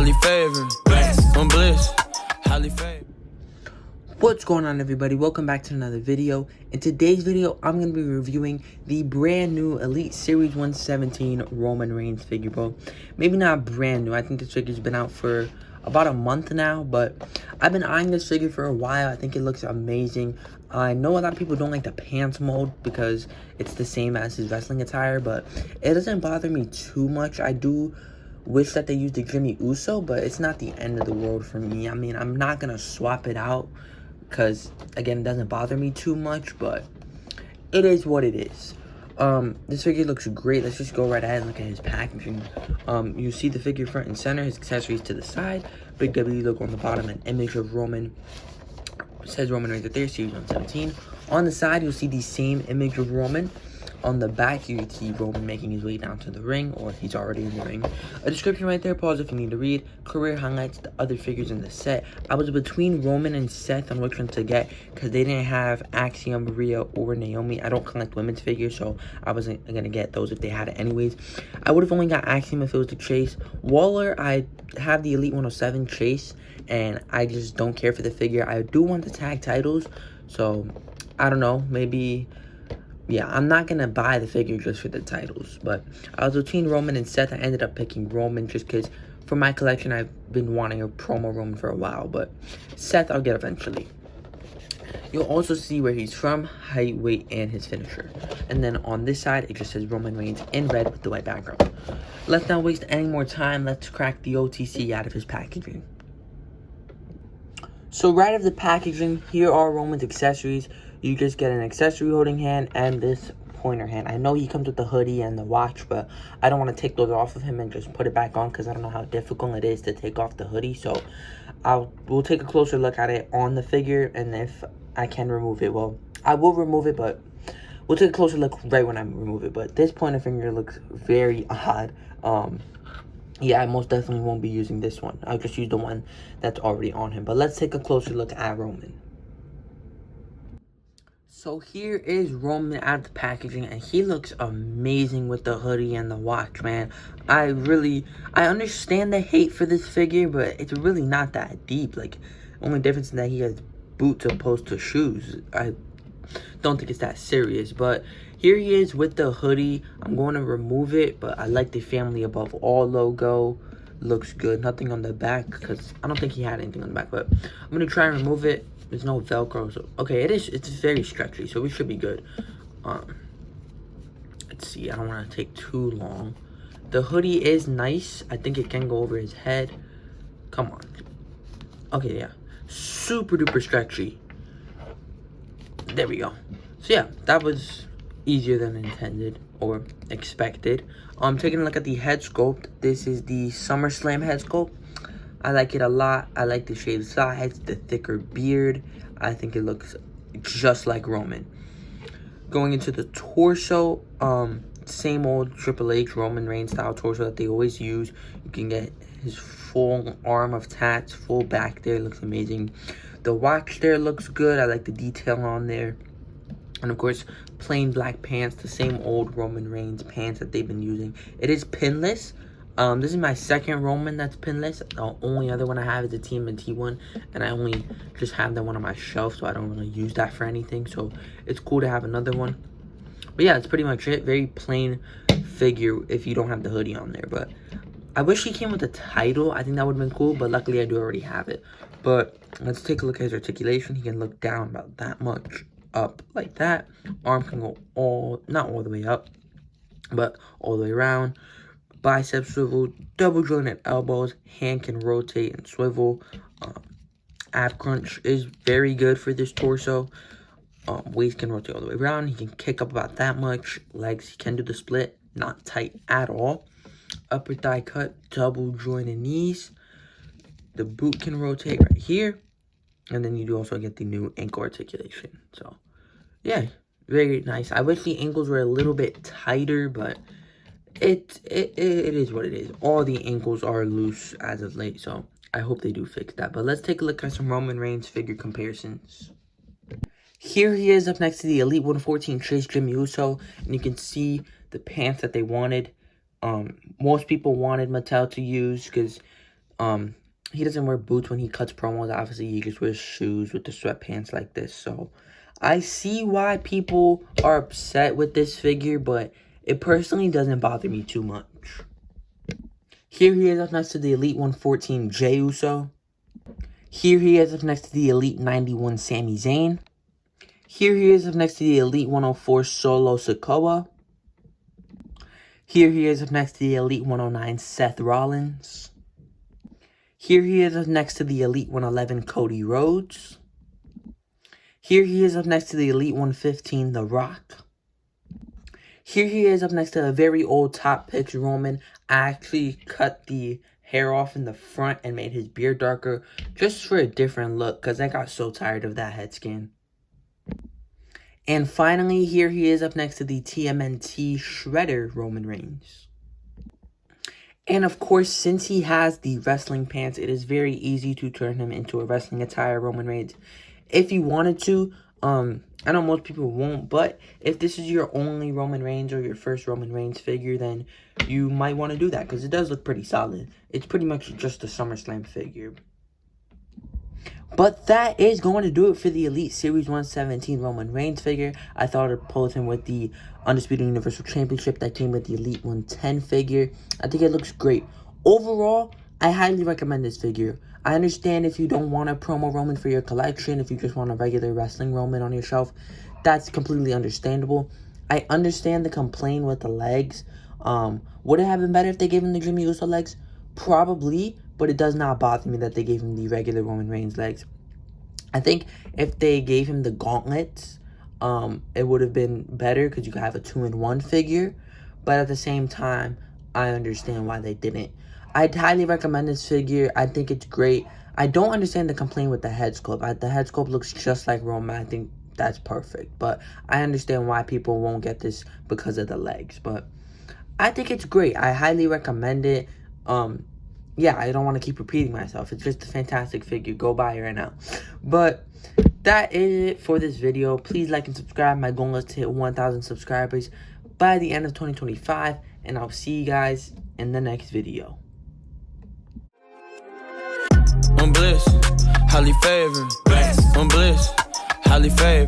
highly favored. I'm bliss, highly favored. What's going on, everybody? Welcome back to another video. In today's video, I'm going to be reviewing the brand new Elite Series 117 Roman Reigns figure, bro. Maybe not brand new. I think this figure's been out for about a month now, but I've been eyeing this figure for a while. I think it looks amazing. I know a lot of people don't like the pants mode because it's the same as his wrestling attire, but it doesn't bother me too much. I do wish that they used the Jimmy Uso, but it's not the end of the world for me. I mean, I'm not going to swap it out because, again, it doesn't bother me too much, but it is what it is. This figure looks great. Let's just go right ahead and look at his packaging. You see the figure front and center, his accessories to the side, big W logo on the bottom, an image of Roman. It says Roman Reigns right there, Series 117. On the side, you'll see the same image of Roman. On the back, you see Roman making his way down to the ring, or he's already in the ring. A description right there, pause if you need to read. Career highlights, the other figures in the set. I was between Roman and Seth on which one to get, because they didn't have Axiom, Rhea, or Naomi. I don't collect women's figures, so I wasn't going to get those if they had it anyways. I would have only got Axiom if it was the Chase. Waller, I have the Elite 107 Chase, and I just don't care for the figure. I do want the tag titles, so I don't know, maybe. Yeah, I'm not going to buy the figure just for the titles. But I was between Roman and Seth. I ended up picking Roman just because for my collection, I've been wanting a promo Roman for a while. But Seth, I'll get eventually. You'll also see where he's from, height, weight, and his finisher. And then on this side, it just says Roman Reigns in red with the white background. Let's not waste any more time. Let's crack the OTC out of his packaging. So right of the packaging, here are Roman's accessories. You just get an accessory holding hand and this pointer hand. I know he comes with the hoodie and the watch, but I don't want to take those off of him and just put it back on because I don't know how difficult it is to take off the hoodie. So we'll take a closer look at it on the figure, and if I can remove it, well, I will remove it, but we'll take a closer look right when I remove it. But this pointer finger looks very odd. Yeah, I most definitely won't be using this one. I'll just use the one that's already on him. But let's take a closer look at Roman. So here is Roman at the packaging, and he looks amazing with the hoodie and the watch, man. I understand the hate for this figure, but it's really not that deep. Like, only difference is that he has boots opposed to shoes. I don't think it's that serious, but here he is with the hoodie. I'm going to remove it, but I like the family above all logo. Looks good. Nothing on the back because I don't think he had anything on the back, but I'm going to try and remove it. There's no Velcro, so okay, it's very stretchy, so we should be good. Let's see, I don't want to take too long. The hoodie is nice. I think it can go over his head. Come on. Okay, yeah. Super duper stretchy. There we go. So yeah, that was easier than intended or expected. Taking a look at the head sculpt. This is the SummerSlam head sculpt. I like it a lot. I like the shaved sides, the thicker beard. I think it looks just like Roman. Going into the torso, same old Triple H Roman Reigns style torso that they always use. You can get his full arm of tats, full back there. It looks amazing. The watch there looks good. I like the detail on there. And of course, plain black pants, the same old Roman Reigns pants that they've been using. It is pinless. This is my second Roman that's pinless. The only other one I have is the TMNT one, and I only just have that one on my shelf, so I don't really use that for anything. So it's cool to have another one. But yeah, that's pretty much it. Very plain figure if you don't have the hoodie on there. But I wish he came with a title. I think that would have been cool, but luckily I do already have it. But let's take a look at his articulation. He can look down about that much, up like that. Arm can go not all the way up, but all the way around. Bicep swivel, double jointed elbows, hand can rotate and swivel. Ab crunch is very good for this torso. Waist can rotate all the way around. He can kick up about that much. Legs, he can do the split, not tight at all. Upper thigh cut, double jointed knees. The boot can rotate right here. And then you do also get the new ankle articulation. So, yeah, very nice. I wish the ankles were a little bit tighter, but it is what it is. All the ankles are loose as of late, so I hope they do fix that. But let's take a look at some Roman Reigns figure comparisons. Here he is up next to the Elite 114 Chase Jimmy Uso, and you can see the pants that they wanted. Most people wanted Mattel to use because He doesn't wear boots when he cuts promos. Obviously, he just wears shoes with the sweatpants like this. So, I see why people are upset with this figure, but it personally doesn't bother me too much. Here he is up next to the Elite 114 Jey Uso. Here he is up next to the Elite 91 Sami Zayn. Here he is up next to the Elite 104 Solo Sikoa. Here he is up next to the Elite 109 Seth Rollins. Here he is up next to the Elite 111 Cody Rhodes. Here he is up next to the Elite 115 The Rock. Here he is up next to a very old top pitch Roman. I actually cut the hair off in the front and made his beard darker just for a different look because I got so tired of that head scan. And finally, here he is up next to the TMNT Shredder Roman Reigns. And of course, since he has the wrestling pants, it is very easy to turn him into a wrestling attire Roman Reigns. If you wanted to, I know most people won't, but if this is your only Roman Reigns or your first Roman Reigns figure, then you might want to do that because it does look pretty solid. It's pretty much just a SummerSlam figure. But that is going to do it for the Elite Series 117 Roman Reigns figure. I thought I'd pose him with the Undisputed Universal Championship that came with the Elite 110 figure. I think it looks great. Overall, I highly recommend this figure. I understand if you don't want a promo Roman for your collection, if you just want a regular wrestling Roman on your shelf, that's completely understandable. I understand the complaint with the legs. Would it have been better if they gave him the Jimmy Uso legs? Probably, but it does not bother me that they gave him the regular Roman Reigns legs. I think if they gave him the gauntlets, it would have been better because you could have a 2-in-1 figure. But at the same time, I understand why they didn't. I'd highly recommend this figure. I think it's great. I don't understand the complaint with the head sculpt. The head sculpt looks just like Roman. I think that's perfect. But I understand why people won't get this because of the legs. But I think it's great. I highly recommend it. Yeah, I don't want to keep repeating myself. It's just a fantastic figure. Go buy it right now. But that is it for this video. Please like and subscribe. My goal is to hit 1,000 subscribers by the end of 2025. And I'll see you guys in the next video. I'm bliss, highly favored. I'm bliss, highly favored.